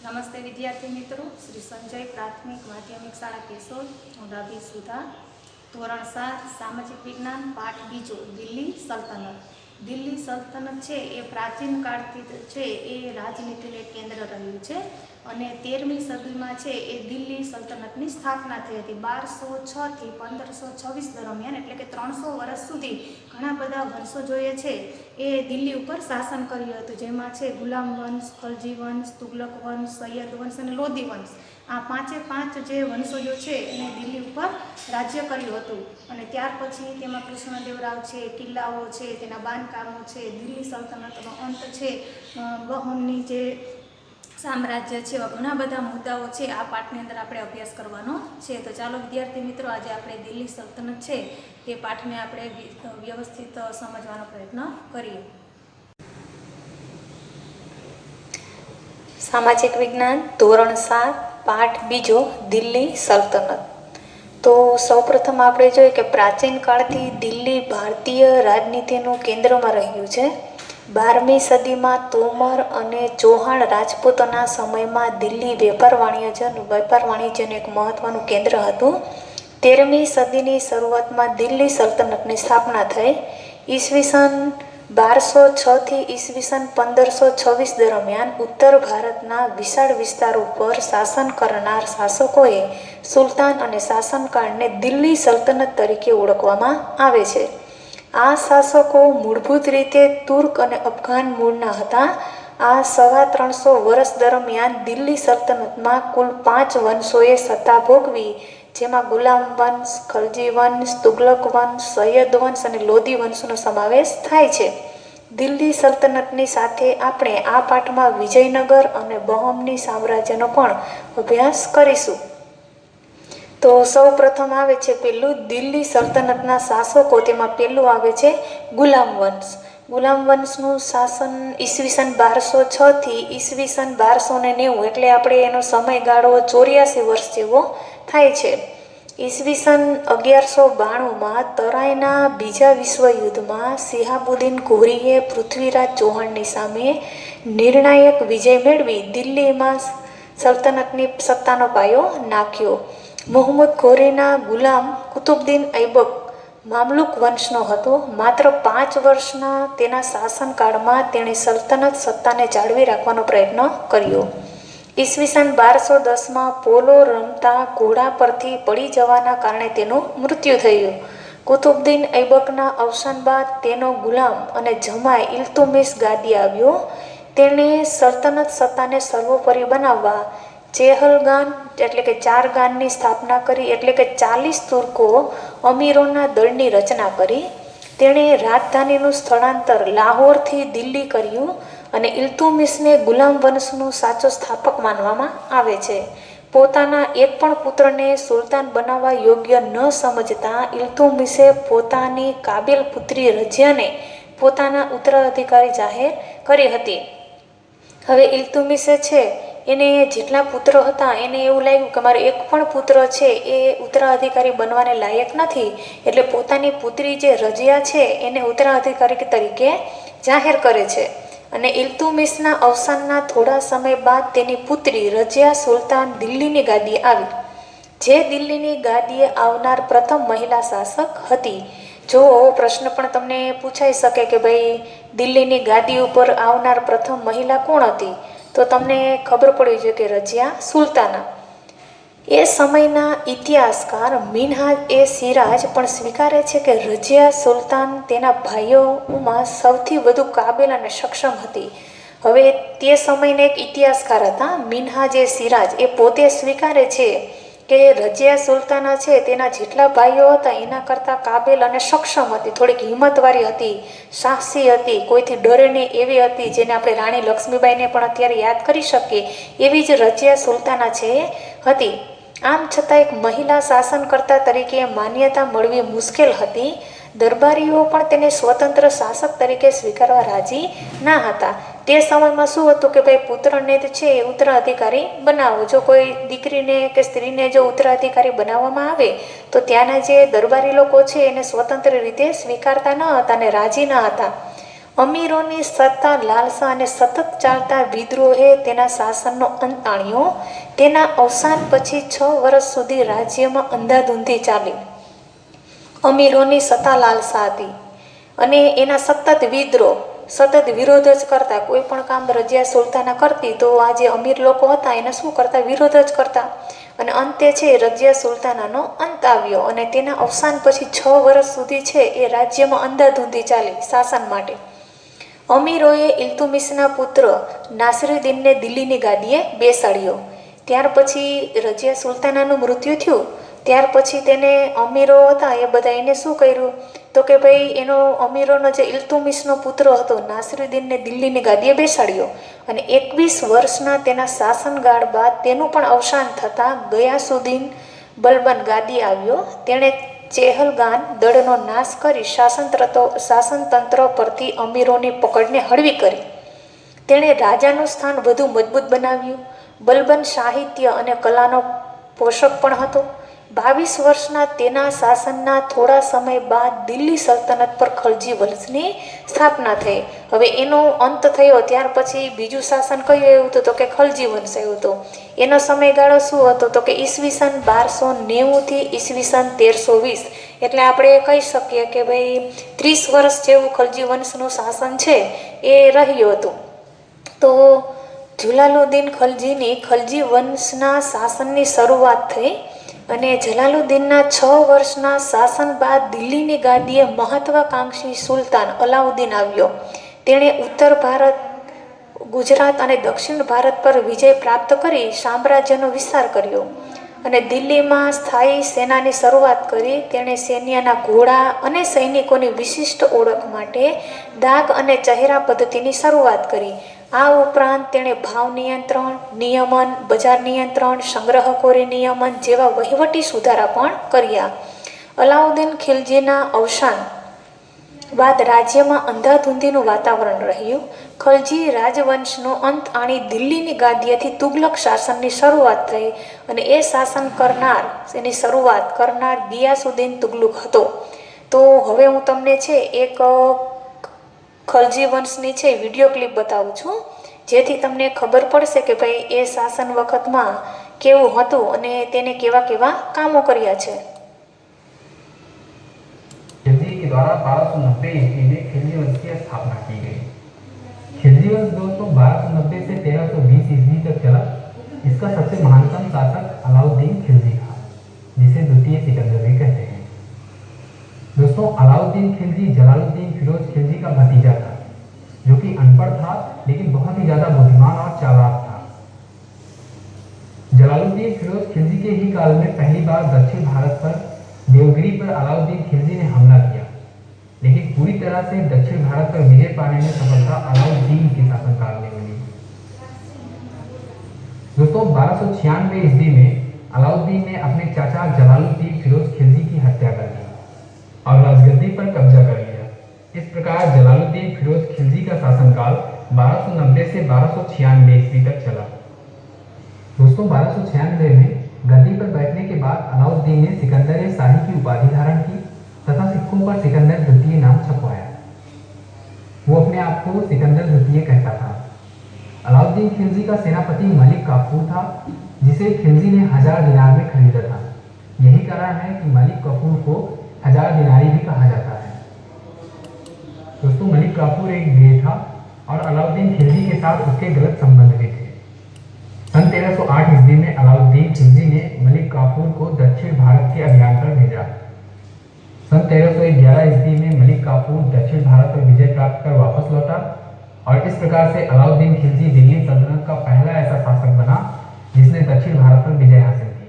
નમસ્તે વિદ્યાર્થી મિત્રો, શ્રી સંજય પ્રાથમિક માધ્યમિક શાળા કેશોદ, હું ડાભી સુધા. ધોરણ 7 સામાજિક વિજ્ઞાન, પાઠ બીજો, દિલ્હી સલ્તનત. દિલ્હી સલ્તનત છે એ પ્રાચીન કાળથી છે એ રાજનીતિનું એક કેન્દ્ર રહ્યું છે અને 13મી સદીમાં છે એ દિલ્હી સલ્તનતની સ્થાપના થઈ હતી. 1206 થી 1526 દરમિયાન, એટલે કે 300 વર્ષ સુધી ઘણા બધા વંશજોએ છે એ દિલ્હી ઉપર શાસન કર્યું હતું, જેમાં છે ગુલામ વંશ, ખલજી વંશ, તુગલક વંશ, સૈયદ વંશ અને લોધી વંશ. આ પાંચ જે વંશજો છે એને દિલ્હી ઉપર રાજ્ય કર્યું હતું. અને ત્યાર પછી તેમાં કૃષ્ણદેવરાવ છે, કિલ્લાઓ છે, તેના બાંધકામો છે, દિલ્હી સલ્તનતનો અંત છે, બહમની જે સામ્રાજ્ય છે, એવા ઘણા બધા મુદ્દાઓ છે આ પાઠની અંદર આપણે અભ્યાસ કરવાનો છે. તો ચાલો વિદ્યાર્થી મિત્રો, આજે આપણે દિલ્હી સલ્તનત છે તે પાઠને આપણે વ્યવસ્થિત સમજવાનો પ્રયત્ન કરીએ. સામાજિક વિજ્ઞાન ધોરણ 7 પાઠ બીજો, દિલ્હી સલ્તનત. તો સૌપ્રથમ આપણે જોઈએ કે પ્રાચીન કાળથી દિલ્હી ભારતીય રાજનીતિનું કેન્દ્રમાં રહ્યું છે. 12મી સદીમાં તોમર અને ચૌહાણ રાજપૂતોના સમયમાં દિલ્હી વેપાર વાણિજ્યનું એક મહત્વનું કેન્દ્ર હતું. 13મી સદીની શરૂઆતમાં દિલ્હી સલ્તનતની સ્થાપના થઈ. ઈસવીસન 1206 થી ઈસવીસન 1526 દરમિયાન ઉત્તર ભારતના વિશાળ વિસ્તાર ઉપર શાસન કરનાર શાસકોએ સુલતાન અને શાસનકાળને દિલ્હી સલ્તનત તરીકે ઓળખવામાં આવે છે. આ શાસકો મૂળભૂત રીતે તુર્ક અને અફઘાન મૂળના હતા. આ 350 વર્ષ દરમિયાન દિલ્હી સલ્તનતમાં કુલ 5 વંશોએ સત્તા ભોગવી, જેમાં ગુલામ વંશ, ખલજી વંશ, તુગલક વંશ, સૈયદ વંશ અને લોધી વંશનો સમાવેશ થાય છે. દિલ્હી સલ્તનતની સાથે આપણે આ પાઠમાં વિજયનગર અને બહમની સામ્રાજ્યનો પણ અભ્યાસ કરીશું. તો સૌ પ્રથમ આવે છે પેલું દિલ્હી સલ્તનતના શાસકો. તેમાં પહેલું આવે છે ગુલામ વંશ. ગુલામ વંશનું શાસન ઈસવીસન 1206 થી ઈસવીસન 1290, એટલે આપણે એનો સમયગાળો 84 વર્ષ જેવો થાય છે. ઈસવીસન 1192માં તરાઈના બીજા વિશ્વયુદ્ધમાં સિહાબુદ્દીન ઘોરીએ પૃથ્વીરાજ ચૌહાણની સામે નિર્ણાયક વિજય મેળવી દિલ્હીમાં સલ્તનતની સત્તાનો પાયો નાખ્યો. મુહમ્મદ ઘોરીના ગુલામ કુતુબુદ્દીન ઐબક મામલુક વંશનો હતો. માત્ર 5 વર્ષના તેના શાસનકાળમાં તેણે સલ્તનત સત્તાને જાળવી રાખવાનો પ્રયત્ન કર્યો. ઈસવીસન 1210માં પોલો રમતા ઘોડા પરથી પડી જવાના કારણે તેનું મૃત્યુ થયું. કુતુબુદ્દીન ઐબકના અવસાન બાદ તેનો ગુલામ અને જમાઈ ઇલ્તુમિશ ગાદી આવ્યો. તેણે સલ્તનત સત્તાને સર્વોપરી બનાવવા ચેહલગાન, એટલે કે 4 ગાનની સ્થાપના કરી, એટલે કે 40 તુર્કો અમીરોના દળની રચના કરી. તેણે રાજધાનીનું સ્થળાંતર લાહોરથી દિલ્હી કર્યું અને ઇલ્તુમિશને ગુલામ વંશનો સાચો સ્થાપક માનવામાં આવે છે. પોતાના એક પણ પુત્રને સુલતાન બનાવવા યોગ્ય ન સમજતા ઇલ્તુમિશે પોતાની કાબિલ પુત્રી રજિયાને પોતાના ઉત્તરાધિકારી જાહેર કરી હતી. હવે ઇલ્તુમિશે છે એને જેટલા પુત્ર હતા એને એવું લાગ્યું કે મારો એક પણ પુત્ર છે એ ઉત્તરાધિકારી બનવાને લાયક નથી, એટલે પોતાની પુત્રી જે રજિયા છે એને ઉત્તરાધિકારી તરીકે જાહેર કરે છે. અને ઇલ્તુમિશના અવસાનના થોડા સમય બાદ તેની પુત્રી રજિયા સુલતાન દિલ્હીની ગાદીએ આવી, જે દિલ્હીની ગાદીએ આવનાર પ્રથમ મહિલા શાસક હતી. જો પ્રશ્ન પણ તમને પૂછાઈ શકે કે ભાઈ દિલ્હીની ગાદી ઉપર આવનાર પ્રથમ મહિલા કોણ હતી, તો તમને ખબર પડી જોઈએ કે રજિયા સુલતાના. એ સમયના ઇતિહાસકાર મિન્હાજ-એ-સિરાજ પણ સ્વીકારે છે કે રજિયા સુલતાન તેના ભાઈઓમાં સૌથી વધુ કાબિલ અને સક્ષમ હતી. હવે તે સમયના એક ઇતિહાસકાર હતા મિન્હાજ-એ-સિરાજ, એ પોતે સ્વીકારે છે કે રજિયા સુલતાના છે તેના જેટલા ભાઈઓ હતા એના કરતાં કાબિલ અને સક્ષમ હતી, થોડીક હિંમતવાળી હતી, સાહસી હતી, કોઈથી ડરે નહીં એવી હતી, જેને આપણે રાણી લક્ષ્મીબાઈને પણ અત્યારે યાદ કરી શકીએ એવી જ રજિયા સુલતાના છે હતી. આમ છતાં એક મહિલા શાસનકર્તા તરીકે માન્યતા મળવી મુશ્કેલ હતી. દરબારીઓ પણ તેને સ્વતંત્ર શાસક તરીકે સ્વીકારવા રાજી ના હતા. તે સમયમાં શું હતું કે ભાઈ પુત્રને છે એ ઉત્તરાધિકારી બનાવો. જો કોઈ દીકરીને કે સ્ત્રીને જો ઉત્તરાધિકારી બનાવવામાં આવે તો ત્યાંના જે દરબારી લોકો છે એને સ્વતંત્ર રીતે સ્વીકારતા ન હતા અને રાજી ન હતા. અમીરોની સત્તા લાલસા અને સતત ચાલતા વિદ્રોહે તેના શાસનનો અંત આણ્યો. તેના અવસાન પછી 6 વર્ષ સુધી રાજ્યમાં અંધાધૂંધી ચાલી. અમીરોની સત્તા લાલસા હતી અને એના સતત વિદ્રોહ, સતત વિરોધ જ કરતા. કોઈ પણ કામ રજિયા સુલતાના કરતી તો આ જે અમીર લોકો હતા એને શું કરતા? વિરોધ જ કરતા. અને અંતે છે રજિયા સુલતાનાનો અંત આવ્યો અને તેના અવસાન પછી 6 વર્ષ સુધી છે એ રાજ્યમાં અંધાધૂંધી ચાલી શાસન માટે. અમીરોએ ઇલ્તુમિશના પુત્ર નાસિરુદ્દીનને દિલ્હીની ગાદીએ બેસાડ્યો. ત્યાર પછી રજિયા સુલતાનાનું મૃત્યુ થયું. ત્યાર પછી તેને અમીરો હતા એ બધા એને શું કર્યું તો કે ભાઈ એનો અમીરોનો જે ઇલ્તુમિશનો પુત્ર હતો નાસિરુદ્દીનને દિલ્હીની ગાદીએ બેસાડ્યો. અને 21 વર્ષના તેના શાસનકાળ બાદ તેનું પણ અવસાન થતાં ગયાસુદ્દીન બલબન ગાદી આવ્યો. તેણે ચેહલગાન દળનો નાશ કરી શાસનતંત્ર પરથી અમીરોની પકડને હળવી કરી. તેણે રાજાનું સ્થાન વધુ મજબૂત બનાવ્યું. બલબન સાહિત્ય અને કલાનો પોષક પણ હતો. 22 વર્ષના તેના શાસનના થોડા સમય બાદ દિલ્હી સલ્તનત પર ખલજી વંશની સ્થાપના થઈ. હવે એનો અંત થયો ત્યાર પછી બીજું શાસન કયું આવ્યું હતું તો કે ખલજી વંશ આવ્યું હતું. એનો સમયગાળો શું હતો તો કે ઈસવીસન 1290 થી ઈસવીસન 1320. એટલે આપણે કહી શકીએ કે ભાઈ 30 વર્ષ જેવું ખલજી વંશનું શાસન છે એ રહ્યું હતું. તો જલાલુદ્દીન ખલજીની ખલજી વંશના શાસનની શરૂઆત થઈ અને જલાલુદ્દીનના 6 વર્ષના શાસન બાદ દિલ્હીની ગાદીએ મહત્વાકાંક્ષી સુલતાન અલાઉદ્દીન આવ્યો. તેણે ઉત્તર ભારત, ગુજરાત અને દક્ષિણ ભારત પર વિજય પ્રાપ્ત કરી સામ્રાજ્યનો વિસ્તાર કર્યો અને દિલ્હીમાં સ્થાયી સેનાની શરૂઆત કરી. તેણે સૈન્યના ઘોડા અને સૈનિકોની વિશિષ્ટ ઓળખ માટે દાગ અને ચહેરા પદ્ધતિની શરૂઆત કરી. આ ઉપરાંત તેણે ભાવ નિયંત્રણ, નિયમન, બજાર નિયંત્રણ, સંગ્રહખોરી નિયમન જેવા વહીવટી સુધારા પણ કર્યા. અલાઉદ્દીન ખિલજીના અવસાન બાદ રાજ્યમાં અંધાધૂંધીનું વાતાવરણ રહ્યું. ખલજી રાજવંશનો અંત આણી દિલ્હીની ગાદીએથી તુગલક શાસનની શરૂઆત થઈ અને એ શાસન કરનાર, એની શરૂઆત કરનાર ગિયાસુદ્દીન તુગલુક હતો. તો હવે હું તમને છે એક ખલજી વંશની છે વિડીયો ક્લિપ બતાવું છું, જેથી તમને ખબર પડશે કે ભાઈ એ શાસન વખતમાં કેવું હતું અને તેને કેવા કેવા કામો કર્યા છે. खिलजी के द्वारा 1290 ईस्वी में खिलजी वंश की स्थापना की गई। खिलजी वंश दोस्तों 1290 से 1320 ईस्वी तक चला। इसका सबसे महानतम शासक अलाउद्दीन खिलजी था, जिसे द्वितीय सिकंदर भी कहते हैं। दोस्तों अलाउद्दीन खिलजी जलालुद्दीन फिरोज खिलजी का भतीजा था, जो कि अनपढ़ था लेकिन बहुत ही ज्यादा बुद्धिमान और चालाक था। जलालुद्दीन फिरोज खिलजी के ही काल में पहली बार दक्षिण भारत पर देवगिरी पर अलाउद्दीन खिलजी ने हमला किया, लेकिन पूरी तरह से दक्षिण भारत पर विजय पाने में सफलता अलाउद्दीन के शासनकाल में मिली। दोस्तों 1296 ईस्वी में अलाउद्दीन ने अपने चाचा जलालुद्दीन फिरोज खिलजी की हत्या कर दी और राजगद्दी पर कब्जा कर लिया। इस प्रकार जलालुद्दीन फिरोज खिलजी का शासनकाल 1290 से 1296 ईस्वी तक चला। दोस्तों 1296 में गद्दी पर बैठने के बाद अलाउद्दीन ने सिकंदर शाही की उपाधि धारण की तथा सिक्कों पर सिकंदर द्वितीय नाम छपवाया। वो अपने आप को सिकंदर द्वितीय कहता था। अलाउद्दीन खिलजी का सेनापति मलिक काफूर था, जिसे खिलजी ने 1000 दिनार में खरीदा था। यही कारण है कि मलिक काफूर को 1000 दिनारी भी कहा जाता है। दोस्तों मलिक काफूर एक गे था और अलाउद्दीन खिलजी के साथ उसके गलत संबंध भी थे। सन 1308 ईस्वी में अलाउद्दीन खिलजी ने मलिक काफूर को दक्षिण भारत के अभियान पर भेजा। सन 1311 ईस्वी में मलिक काफूर दक्षिण भारत पर विजय प्राप्त कर वापस लौटा और इस प्रकार से अलाउद्दीन खिलजी दिल्ली सल्तनत का पहला ऐसा शासक बना जिसने दक्षिण भारत पर विजय हासिल की।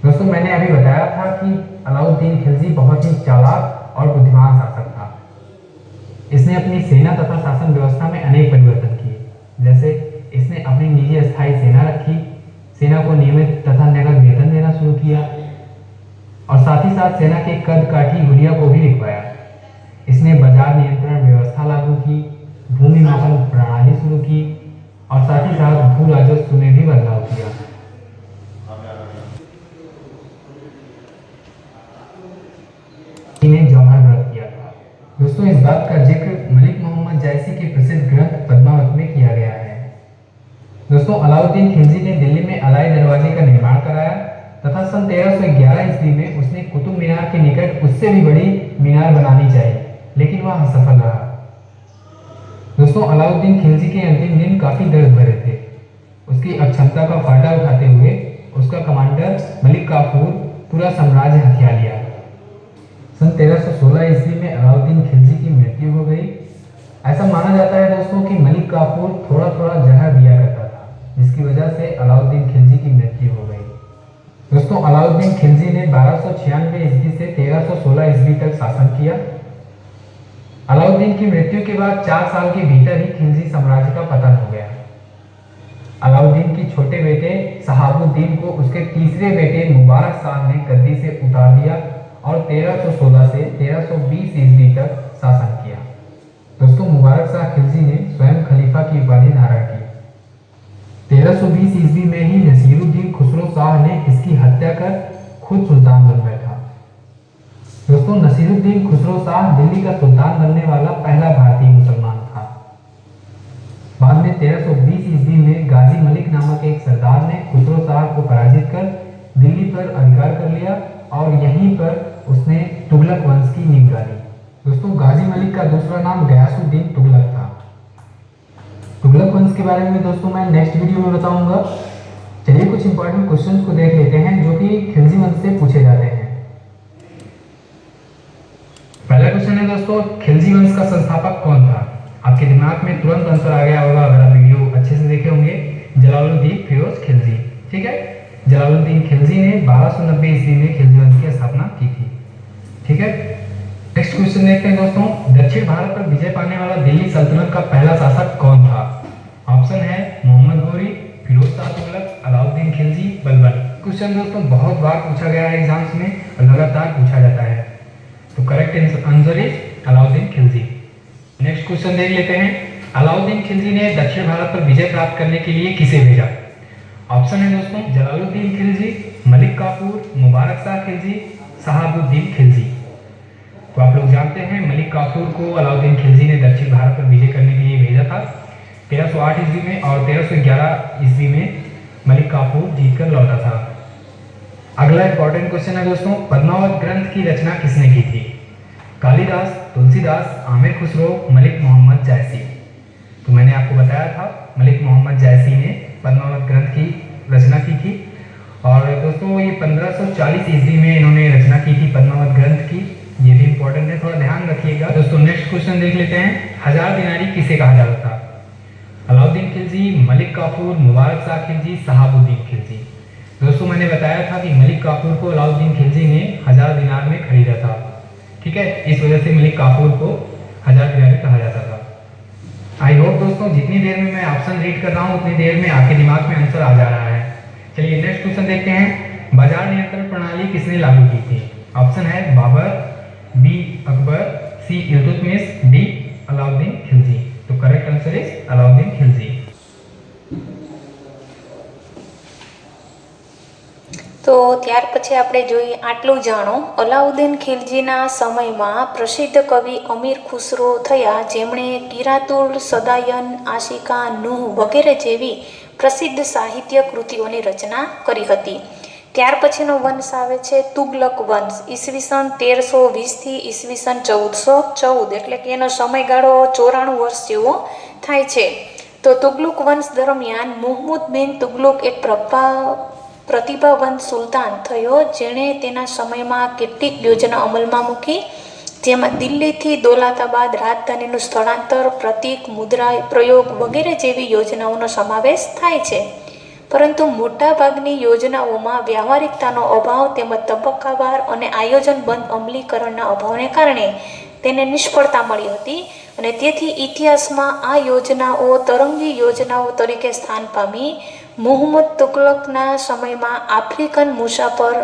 दोस्तों मैंने अभी बताया था कि अलाउद्दीन खिलजी बहुत ही चालाक और बुद्धिमान शासक था। इसने अपनी सेना तथा शासन व्यवस्था में अनेक परिवर्तन किए, जैसे इसने अपनी निजी अस्थायी सेना रखी, सेना को नियमित तथा नगद वेतन देना शुरू किया और साथ ही साथ सेना के कद काठी हुलिया को भी लिखवाया। इसने बाजार नियंत्रण व्यवस्था लागू की, भूमि मापन प्रणाली शुरू की और साथ ही साथ भू राजस्व में भी बदलाव किया। ने जौहर व्रत किया था। दोस्तों इस बात का जिक्र मलिक इसके प्रसिद्ध ग्रंथ पद्मावत में किया गया है। दोस्तों अलाउद्दीन खिलजी ने दिल्ली में अलाई दरवाजे का निर्माण कराया तथा सन 1311 ईस्वी में उसने कुतुब मीनार के निकट उससे भी बड़ी मीनार बनानी चाहिए, लेकिन वह असफल रहा। दोस्तों अलाउद्दीन खिलजी के अंतिम दिन काफी दर्द भरे थे। उसकी अक्षमता का फायदा उठाते हुए उसका कमांडर मलिक काफूर पूरा साम्राज्य हथिया लिया। सन 1316 ईस्वी में अलाउद्दीन खिलजी की मृत्यु हो गई। ऐसा माना जाता है दोस्तों कि मलिक काफूर थोड़ा थोड़ा जहर दिया करता था, जिसकी वजह से अलाउद्दीन खिलजी की मृत्यु हो गई। दोस्तों अलाउद्दीन खिलजी ने 1296 ईस्वी से 1316 ईस्वी तक शासन किया। अलाउद्दीन की मृत्यु के बाद 4 साल के भीतर ही खिलजी साम्राज्य का पतन हो गया। अलाउद्दीन के छोटे बेटे शहाबुद्दीन को उसके तीसरे बेटे मुबारक शाह ने गद्दी से उतार दिया और 1316 से 1320 ईस्वी तक शासन किया। दोस्तों मुबारक शाह खिलजी ने स्वयं खलीफा की उपाधि धारण की। 1320 ईस्वी में ही नसीरुद्दीन खुसरो शाह ने इसकी हत्या कर खुद सुल्तान बन बैठा। दोस्तों नसीरुद्दीन खुसरो शाह दिल्ली का सुल्तान बनने वाला पहला भारतीय मुसलमान था। बाद में 1320 ईस्वी में गाजी मलिक नामक एक सरदार ने खुसरो शाह को पराजित कर दिल्ली पर अधिकार कर लिया और यहीं पर उसने तुगलक वंश की नींव डाली। दोस्तों गाजी मलिक का दूसरा नाम गयासुद्दीन तुगलक था। तुगलक वंश के बारे में दोस्तों मैं नेक्स्ट वीडियो में बताऊंगा। चलिए कुछ इंपॉर्टेंट क्वेश्चंस को देख लेते हैं जो कि खिलजी वंश से पूछे जाते हैं। पहला क्वेश्चन है दोस्तों, खिलजी वंश का संस्थापक कौन था? आपके दिमाग में तुरंत आंसर आ गया होगा अगर आप वीडियो अच्छे से देखे होंगे। जलालुद्दीन फिरोज खिलजी। ठीक है, जलालुद्दीन खिलजी ने 1290 ईस्वी में खिलजी वंश की स्थापना की थी। ठीक है, नेक्स्ट क्वेश्चन देखते हैं दोस्तों, दक्षिण भारत पर विजय पाने वाला दिल्ली सल्तनत का पहला शासक कौन था? ऑप्शन है मोहम्मद घोरी, फिरोज शाह तुगलक, अलाउद्दीन खिलजी, बलबन। क्वेश्चन दोस्तों बहुत बार पूछा गया है एग्जाम्स में और लगातार पूछा जाता है, तो correct answer is Alauddin Khilji. Next question देख लेते हैं, अलाउद्दीन खिलजी ने दक्षिण भारत पर विजय प्राप्त करने के लिए किसे भेजा? ऑप्शन है दोस्तों जलालुद्दीन खिलजी, मलिक काफूर, मुबारक शाह खिलजी, शहाबुद्दीन खिलजी। तो आप लोग जानते हैं मलिक काफूर को अलाउद्दीन खिलजी ने दक्षिण भारत पर विजय करने के लिए भेजा था 1308 ईस्वी में, और 1311 ईस्वी में मलिक काफूर जीतकर लौटा था। अगला इंपॉर्टेंट क्वेश्चन है दोस्तों, पद्मावत ग्रंथ की रचना किसने की थी? कालिदास, तुलसीदास, आमिर खुसरो, मलिक मोहम्मद जायसी। तो मैंने आपको बताया था मलिक मोहम्मद जायसी ने पद्मावत ग्रंथ की रचना की थी। और दोस्तों ये 1540 ईस्वी में इन्होंने रचना की थी पद्मावत ग्रंथ की। ये भी इंपॉर्टेंट है, थोड़ा ध्यान रखिएगा। दोस्तों नेक्स्ट क्वेश्चन देख लेते हैं, 1000 दिनारी किसे कहा जाता था? अलाउद्दीन खिलजी, मलिक काफूर, मुबारक शाह खिलजी, शहाबुद्दीन खिलजी। दोस्तों मैंने बताया था कि मलिक काफूर को अलाउद्दीन खिलजी ने 1000 दिनार में खरीदा था। ठीक है, इस वजह से मलिक काफूर को 1000 दिनारी कहा जाता था। आई होप दोस्तों जितनी देर में मैं ऑप्शन रीड कर रहा हूँ उतनी देर में आपके दिमाग में आंसर आ जा रहा है। चलिए नेक्स्ट क्वेश्चन देखते हैं, बाजार नियंत्रण प्रणाली किसने लागू की थी? ऑप्शन है बाबर, बी अकबर, सी इल्तुतमिश, डी अलाउद्दीन खिलजी। तो correct answer is Alauddin Khilji. તો ત્યાર પછી આપણે જોઈએ આટલું જાણો, અલાઉદ્દીન ખિલજીના સમયમાં પ્રસિદ્ધ કવિ અમીર ખુસરો થયા, જેમણે કિરાતુલ, સદાયન, આશિકા, નૂહ વગેરે જેવી પ્રસિદ્ધ સાહિત્ય કૃતિઓની રચના કરી હતી। ત્યાર પછીનો વંશ આવે છે તુગલક વંશ, ઈસવીસન 1320થી ઈસવીસન 1414, એટલે કે એનો સમયગાળો 94 વર્ષ જેવો થાય છે। તો તુગલુક વંશ દરમિયાન મુહમ્મદ બિન તુગલુક એક પ્રતિભાવંત સુલતાન થયો, જેણે તેના સમયમાં કેટલીક યોજના અમલમાં મૂકી, જેમાં દિલ્હીથી દૌલતાબાદ રાજધાનીનું સ્થળાંતર, પ્રતીક, મુદ્રા પ્રયોગ વગેરે જેવી યોજનાઓનો સમાવેશ થાય છે। પરંતુ મોટાભાગની યોજનાઓમાં વ્યાવહારિકતાનો અભાવ તેમજ તબક્કાવાર અને આયોજનબદ્ધ અમલીકરણના અભાવને કારણે તેને નિષ્ફળતા મળી હતી અને તેથી ઇતિહાસમાં આ યોજનાઓ તરંગી યોજનાઓ તરીકે સ્થાન પામી। મુહમ્મદ તુગલકના સમયમાં આફ્રિકન મુસાફર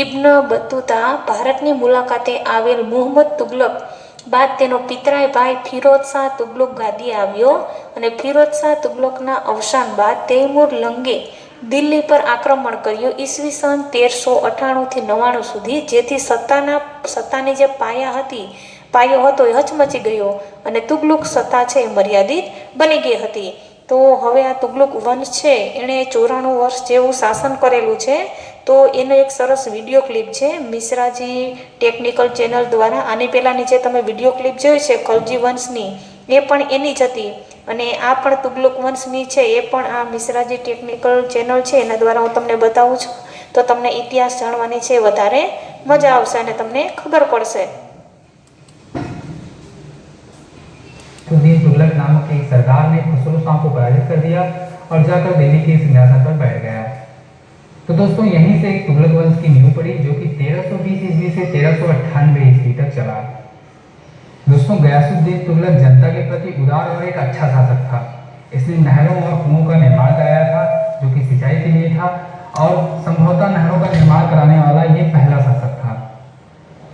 ઇબ્ન બતુતા ભારતની મુલાકાતે આવેલ મુહમ્મદ તુગલક બાદ તેનો પિતરાઈ ભાઈ ફિરોજ શાહ તુગલક ગાદીએ આવ્યો અને ફિરોજ શાહ તુગલકના અવસાન બાદ તૈમૂર લંગે દિલ્હી પર આક્રમણ કર્યું ઈસવીસન 1398થી 99 સુધી, જેથી સત્તાની જે પાયા હતી પાયો હતો એ હચમચી ગયો અને તુગલુક સત્તા છે એ મર્યાદિત બની ગઈ હતી. તો હવે આ તુગલુક વંશ છે એણે 94 વર્ષ જેવું શાસન કરેલું છે. તો એનો એક સરસ વિડીયો ક્લિપ છે મિશ્રાજી ટેકનિકલ ચેનલ દ્વારા. આની પહેલાંની જે તમે વિડીયો ક્લિપ જોઈ છે ખલજી વંશની, એ પણ એની જ હતી. અને આ પણ તુગલુક વંશની છે, એ પણ આ મિશ્રાજી ટેકનિકલ ચેનલ છે એના દ્વારા હું તમને બતાવું છું. તો તમને ઇતિહાસ જાણવાની છે વધારે મજા આવશે અને તમને ખબર પડશે. गयासुद्दीन तुगलक नामक एक सरदार ने खुसरो शाह को पराजित कर दिया और जाकर दिल्ली के सिंहासन पर बैठ गया। तो दोस्तों यहीं से एक तुगलक वंश की नींव पड़ी जो कि 1320 ईस्वी से 1398 ईस्वी तक चला। दोस्तों गयासुद्दीन तुगलक जनता के प्रति उदार और एक अच्छा शासक था। इसने नहरों और कुओं का निर्माण कराया था जो कि सिंचाई के लिए था और संभवतः नहरों का निर्माण कराने वाला ये पहला शासक था।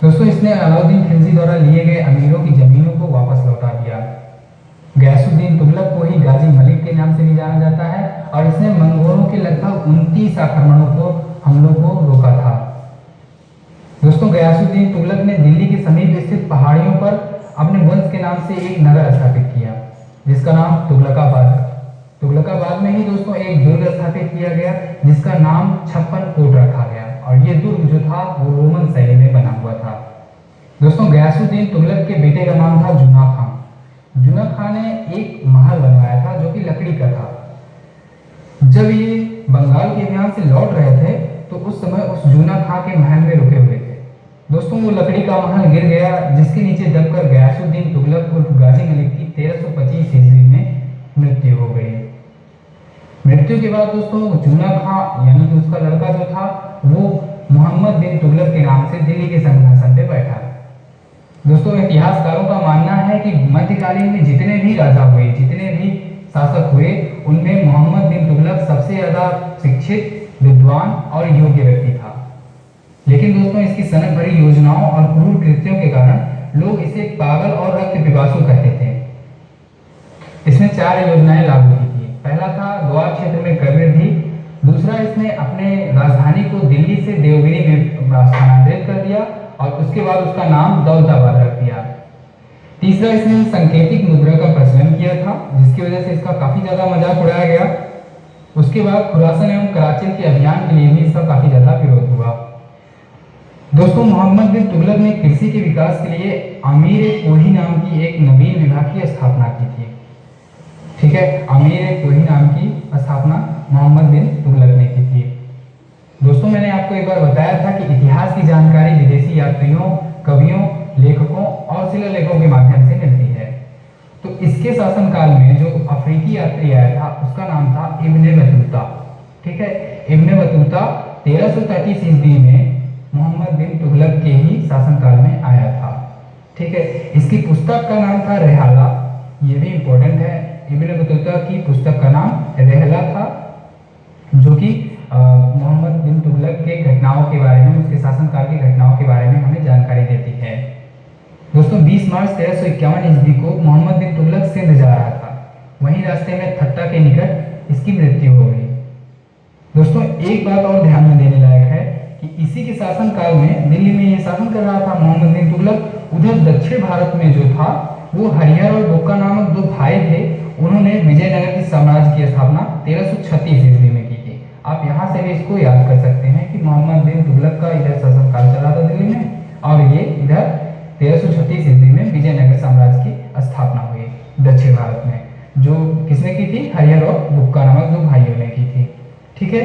दोस्तों इसने अलाउद्दीन खिलजी द्वारा लिए गए अमीरों की जमीनों को वापस लौटा दिया। गयासुद्दीन तुगलक को ही गाजी मलिक के नाम से भी जाना जाता है और इसने मंगोलों के लगभग 29 आक्रमणों को हमलों को रोका था। दोस्तों गयासुद्दीन तुगलक ने दिल्ली के समीप स्थित पहाड़ियों पर अपने वंश के नाम से एक नगर स्थापित किया जिसका नाम तुगलकाबाद है। तुगलकाबाद में ही दोस्तों एक दुर्ग स्थापित किया गया जिसका नाम 56 कोट रखा गया और ये दुर्ग जो था वो रोमन शैली में बना हुआ था। दोस्तों गयासुद्दीन तुगलक के बेटे का नाम था जुना खां। जुना खां ने एक महल बनवाया था जो कि लकड़ी का था। जब ये बंगाल के अभियान से लौट रहे थे तो उस समय उस जुना खां के महल में रुके हुए थे। दोस्तों वो लकड़ी का महल गिर गया जिसके नीचे दबकर गयासुद्दीन तुगलक उर्फ गाजी मलिक की 1325 ईस्वी में मृत्यु हो गई। मृत्यु के बाद दोस्तों जुना खां यानी कि उसका लड़का जो था वो मोहम्मद बिन तुगलक के नाम से दिल्ली के सिंहासन पे बैठा। दोस्तों इतिहासकारों का मानना है कि मध्यकालीन में जितने भी राजा हुए, जितने भी शासक हुए, उनमें मोहम्मद बिन तुगलक सबसे ज्यादा शिक्षित, विद्वान और योग्य व्यक्ति था। लेकिन दोस्तों इसकी सनक भरी योजनाओं और क्रूर कृत्यों के कारण लोग इसे पागल और रक्त पिपासु कहते थे। इसने 4 योजनाएं लागू की थी। पहला था द्वार क्षेत्र में कर वृद्धि, दूसरा इसने अपने राजधानी को दिल्ली से देवगिरी में स्थानांतरित कर दिया और उसके बाद उसका नाम दौलताबाद रख दिया। तीसरा इसने सांकेतिक मुद्रा का प्रचलन किया था जिसकी वजह से इसका काफी ज्यादा मजाक उड़ाया गया। उसके बाद खुरासन एवं कराची के अभियान के लिए भी इसका काफी ज्यादा विरोध हुआ। दोस्तों मोहम्मद बिन तुगलक ने कृषि के विकास के लिए अमीर कोही नाम की एक नवीन विभाग की स्थापना की थी। ठीक है, अमीर कोही नाम की स्थापना मोहम्मद बिन तुगलक ने की थी। दोस्तों मैंने आपको एक बार बताया था कि इतिहास की जानकारी विदेशी यात्रियों, कवियों, लेखकों और शिलालेखों के माध्यम से मिलती है। तो इसके शासनकाल में जो अफ्रीकी यात्री आया था उसका नाम था इब्ने बतूता। ठीक है, इब्ने बतूता 1333 ईस्वी में मोहम्मद बिन तुगलक के ही शासनकाल में आया था। ठीक है, इसकी पुस्तक का नाम था रेहाला, ये भी इंपॉर्टेंट है। इब्ने बतूता की पुस्तक का नाम रेहला था जो कि मोहम्मद बिन तुगलक के घटनाओं के बारे में, उसके शासनकाल की घटनाओं के बारे में हमें जानकारी देती है। दोस्तों 20 मार्च 1351 ईस्वी को मोहम्मद बिन तुगलक सिंध जा रहा था, वहीं रास्ते में थट्टा के निकट इसकी मृत्यु हो गई। दोस्तों एक बात और ध्यान में देने लायक है कि इसी के शासनकाल में दिल्ली में ये शासन कर रहा था मोहम्मद बिन तुगलक। उधर दक्षिण भारत में जो था वो हरिहर और बुक्का नामक 2 भाई थे, उन्होंने विजयनगर की साम्राज्य की स्थापना 1336 ईस्वी में की थी। आप यहाँ से भी इसको याद कर सकते हैं कि मोहम्मद बिन तुगलक का इधर शासनकाल चला था दिल्ली में और ये इधर 1336 ईस्वी में विजयनगर साम्राज्य की स्थापना हुई दक्षिण भारत में, जो किसने की थी? हरिहर और बुक्का नामक 2 भाइयों ने की थी। ठीक है,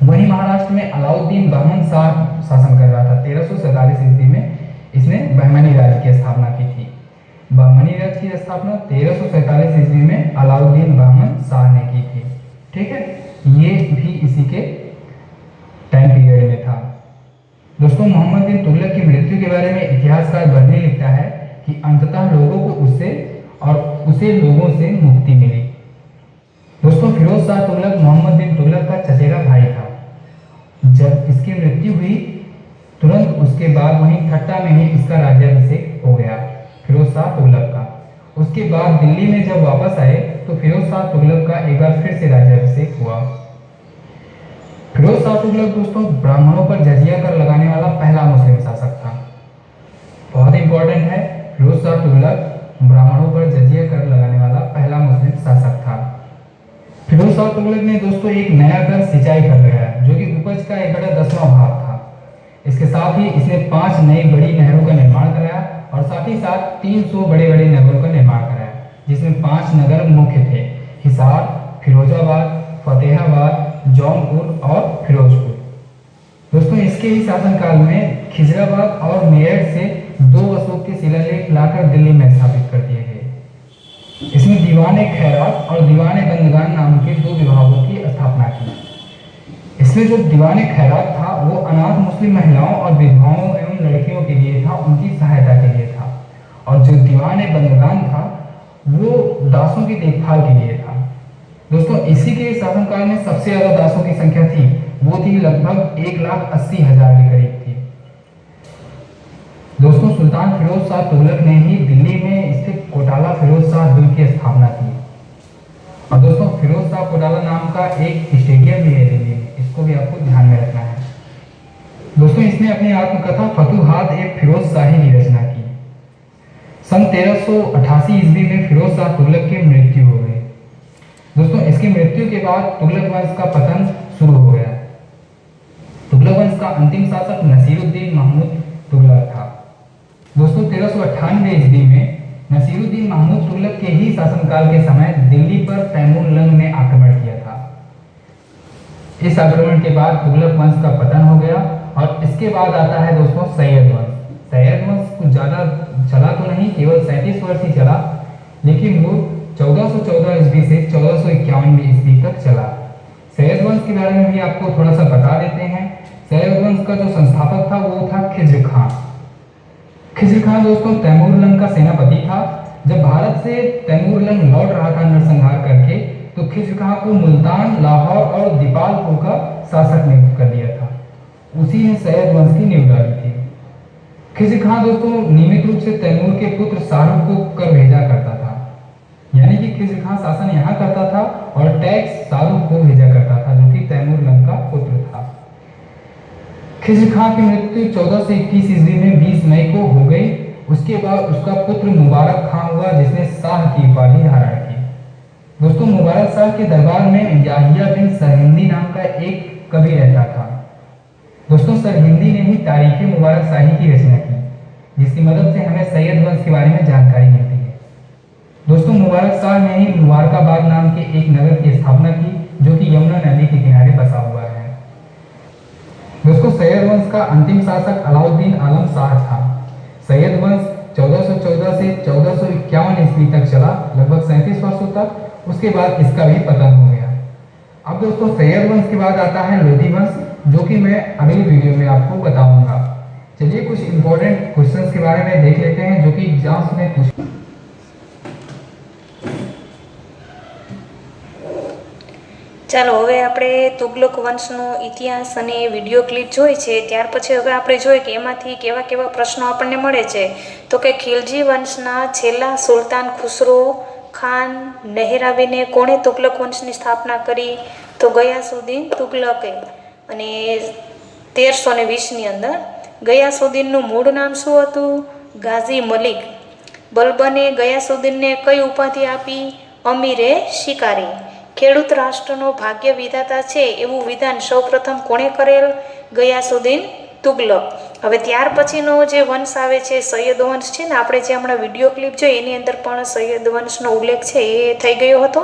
वहीं महाराष्ट्र में अलाउद्दीन बहमन शाह शासन कर रहा था। 1347 ईस्वी में इसने बहमनी राज्य की स्थापना की थी। बहमनी राज्य की स्थापना 1347 ईस्वी में अलाउद्दीन बहमन शाह ने की थी। ठीक है, ये भी इसी के टाइम पीरियड में था। दोस्तों मोहम्मद बिन तुगलक की मृत्यु के बारे में इतिहासकार बर्नी लिखता है कि अंततः लोगों को उसे लोगों से मुक्ति मिली। दोस्तों फिरोज शाह तुगलक मोहम्मद बिन तुगलक का चचेरा भाई था। जब इसकी मृत्यु हुई तुरंत उसके बाद वहीं ठट्टा में ही इसका राज्याभिषेक हो गया फिरोज शाह तुगलक का। उसके बाद दिल्ली में जब वापस आए तो फिरोज शाह तुगलक का एक बार फिर से राज्याभिषेक हुआ। फिरोज शाह तुगलक दोस्तों ब्राह्मणों पर जजिया कर लगाने वाला पहला मुस्लिम शासक था। बहुत इंपॉर्टेंट है फिरोज शाह तुगलक ब्राह्मणों पर जजिया कर लगाने वाला पहला मुस्लिम शासक था। फिरोज शाह तुगलक ने दोस्तों एक नया कर सिंचाई कर लगाया जो कि उपज का 1/10वां भाग था। इसके साथ ही इसने 5 नई बड़ी नहरों का निर्माण कराया और साथ ही साथ 300 बड़े बड़े नगरों का निर्माण कराया, जिसमें 5 नगर मुख्य थे: हिसार, फिरोजाबाद, फतेहाबाद, जौनपुर और फिरोजपुर। दोस्तों इसके ही शासनकाल में खिजराबाद और मेरठ से 2 अशोक के शिलालेख लाकर दिल्ली में स्थापित कर दिए गए। इसमें दीवाने खैरात और दीवाने बंदगान नाम के 2 विभागों की स्थापना की। इसमें जो दीवाने खैरात था वो अनाथ मुस्लिम महिलाओं और विधवाओं एवं लड़कियों के लिए था, उनकी सहायता के लिए था, और जो दीवाने बंदगान था वो दासों की देखभाल के लिए था। दोस्तों इसी के शासनकाल में सबसे ज्यादा दासों की संख्या थी, वो थी लगभग 1,80,000 के करीब थी। दोस्तों सुल्तान फिरोज शाह तुगलक ने ही दिल्ली में स्थित कोटाला फिरोज शाह दुर्ग की स्थापना की। और दोस्तों फिरोज शाह कोटाला नाम का एक स्टेडियम भी है दिल्ली में, इसको भी आपको ध्यान में रखना है। दोस्तों इसने अपनी आत्मकथा फतुहात एक फिरोज शाही की रचना की। सन 1388 ईस्वी में फिरोज शाह तुगलक की मृत्यु हो गई। दोस्तों इसकी मृत्यु के बाद तुगलक वंश का पतन शुरू हो गया। तुगलक वंश का अंतिम शासक नसीरुद्दीन महमूद तुगलक था। दोस्तों 1398 ईस्वी में नसीरुद्दीन महमूद तुगलक के ही शासनकाल के समय दिल्ली पर तैमूर लंग ने आक्रमण किया था। इस आक्रमण के बाद तुगलक वंश का पतन हो गया और इसके बाद आता है दोस्तों सैयद वंश। सैयद वंश कुछ ज्यादा चला तो नहीं, केवल 37 वर्ष ही चला, लेकिन वो 1414 ईस्वी से 1451 ईस्वी तक चला। सैयद वंश के बारे में भी आपको थोड़ा सा बता देते हैं। सैयद वंश का जो संस्थापक था वो था खिज्र खां। खिज्र खां दोस्तों तैमूर लंग का सेनापति था। जब भारत से तैमूर लंग लौट रहा था नरसंहार करके, तो खिज्र खां को मुल्तान, लाहौर और दीपालपुर का शासक नियुक्त कर दिया था। उसी ने सैयद वंश की नींव डाली थी। खिज्र खां दोस्तों नियमित रूप से तैमूर के पुत्र शाहरुख को कर भेजा करता था, यानी कि खिज्र खां शासन यहाँ करता था और टैक्स शाहरुख को भेजा करता था, जो कि तैमूर लंग का पुत्र था। खिज्र खां की मृत्यु 1421 ईस्वी में 20 मई को हो गई। उसके बाद उसका पुत्र मुबारक खां हुआ, जिसने शाह की उपाधि धारण की। दोस्तों मुबारक शाह के दरबार में याहिया बिन सरहिंदी नाम का एक कवि रहता था। दोस्तों सरहिंदी ने ही तारीख मुबारक शाही की रचना की, जिसकी मदद से हमें सैयद वंश के बारे में जानकारी मिलती है। दोस्तों मुबारक शाह ने ही मुबारकाबाद नाम के एक नगर की स्थापना की, जो कि यमुना नदी के किनारे बसा हुआ है। दोस्तों सैयद वंश का अंतिम शासक अलाउद्दीन आलम शाह था। सैयद वंश 1414 से 1451 ईस्वी तक चला, लगभग 37 वर्षों तक। उसके बाद इसका भी पतन हो गया। अब दोस्तों सैयद वंश के बाद आता है लोधी वंश, जो कि मैं अगली वीडियो में आपको बताऊंगा। चलिए कुछ इंपॉर्टेंट क्वेश्चंस के बारे में देख लेते हैं, जो कि एग्जाम्स में पूछे। ચાલો હવે આપણે તુગલક વંશનો ઇતિહાસ અને વિડીયો ક્લિપ જોઈ છે, ત્યાર પછી હવે આપણે જોઈએ કે એમાંથી કેવા કેવા પ્રશ્નો આપણને મળે છે. તો કે ખિલજી વંશના છેલ્લા સુલતાન ખુસરો ખાન નહેરાબીને કોણે તુગલક વંશની સ્થાપના કરી? તો ગયાસુદ્દીન તુગલકે. અને 1320ની અંદર ગયાસુદ્દીનનું મૂળ નામ શું હતું? ગાઝી મલિક. બલબને ગયાસુદ્દીનને કઈ ઉપાધિ આપી? અમીરે શિકારી. ખેડૂત રાષ્ટ્રનો ભાગ્ય વિધાતા છે એવું વિધાન સૌપ્રથમ કોણે કરેલ? ગયાસુદ્દીન તુગલક. હવે ત્યાર પછીનો જે વંશ આવે છે સૈયદ વંશ છે ને, આપણે જે હમણાં વિડીયો ક્લિપ જોઈ એની અંદર પણ સૈયદ વંશનો ઉલ્લેખ છે એ થઈ ગયો હતો.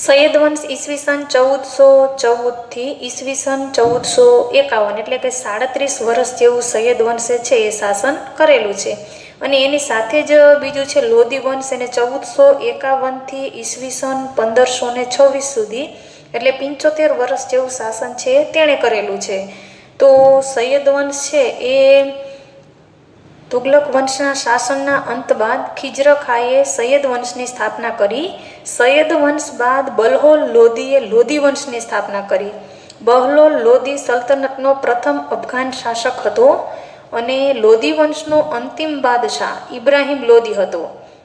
સૈયદ વંશ ઈસવીસન 1414થી ઈસવીસન 1451, એટલે કે 37 વર્ષ જેવું સૈયદ વંશે છે એ શાસન કરેલું છે. અને એની સાથે જ બીજું છે લોધી વંશ, એને 1451થી ઈસવીસન 1526 સુધી, એટલે 75 વર્ષ જેવું શાસન છે તેણે કરેલું છે. તો સૈયદ વંશ છે એ તુગલક વંશના શાસનના અંત બાદ ખિજ્ર ખાએ સૈયદ વંશની સ્થાપના કરી. સૈયદ વંશ બાદ બલહોલ લોધીએ લોધી વંશની સ્થાપના કરી. બહલોલ લોધી સલ્તનતનો પ્રથમ અફઘાન શાસક હતો અને લોધી વંશનો અંતિમ બાદશાહ ઇબ્રાહિમ લોધી હતો.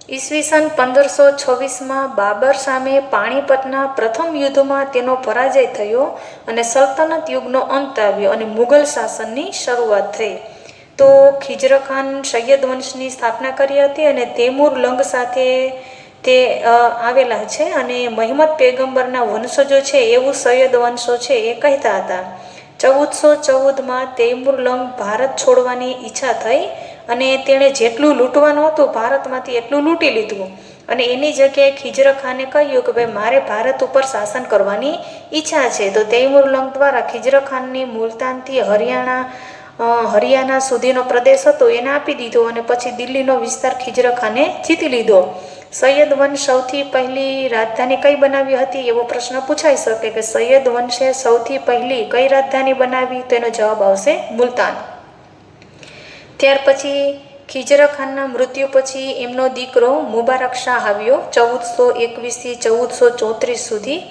ઈસવીસન 1526માં બાબર સામે પાણીપતના પ્રથમ યુદ્ધમાં તેનો પરાજય થયો અને સલ્તનત યુગનો અંત આવ્યો અને મુગલ શાસનની શરૂઆત થઈ. તો ખિજર ખાન સૈયદ વંશની સ્થાપના કરી હતી અને તૈમુર લંગ સાથે તે આવેલા છે અને મહમ્મદ પેગમ્બરના વંશજો છે એવું સૈયદ વંશો છે એ કહેતા હતા. 1414માં તૈમુર લંગ ભારત છોડવાની ઈચ્છા થઈ અને તેણે જેટલું લૂંટવાનું હતું ભારતમાંથી એટલું લૂંટી લીધું અને એની જગ્યાએ ખિજર ખાને કહ્યું કે ભાઈ મારે ભારત ઉપર શાસન કરવાની ઈચ્છા છે. તો તૈમુર લંગ દ્વારા ખિજર ખાનની મુલતાનથી હરિયાણા સુધીનો પ્રદેશ હતો એને આપી દીધો અને પછી દિલ્હીનો વિસ્તાર ખિજર ખાને જીતી લીધો. સૈયદ વંશ સૌથી પહેલી રાજધાની કઈ બનાવી હતી એવો પ્રશ્ન પૂછાઈ શકે કે સૈયદ વંશે સૌથી પહેલી કઈ રાજધાની બનાવી, તો એનો જવાબ આવશે મુલતાન. ત્યાર પછી ખિજર ખાનના મૃત્યુ પછી એમનો દીકરો મુબારક શાહ આવ્યો 1421થી 1434 સુધી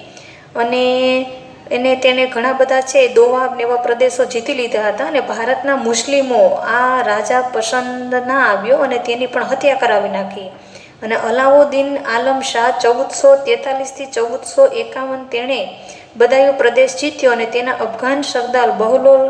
અને તેને ઘણા બધા છે દોવાબ ને એવા પ્રદેશો જીતી લીધા હતા અને ભારતના મુસ્લિમો આ રાજા પસંદ ના આવ્યો અને તેની પણ હત્યા કરાવી નાખી. અને અલાઉદ્દીન આલમ શાહ 1443થી 1451 તેણે બદાયુ પ્રદેશ જીત્યો અને તેના અફઘાન સરદાર બહલોલ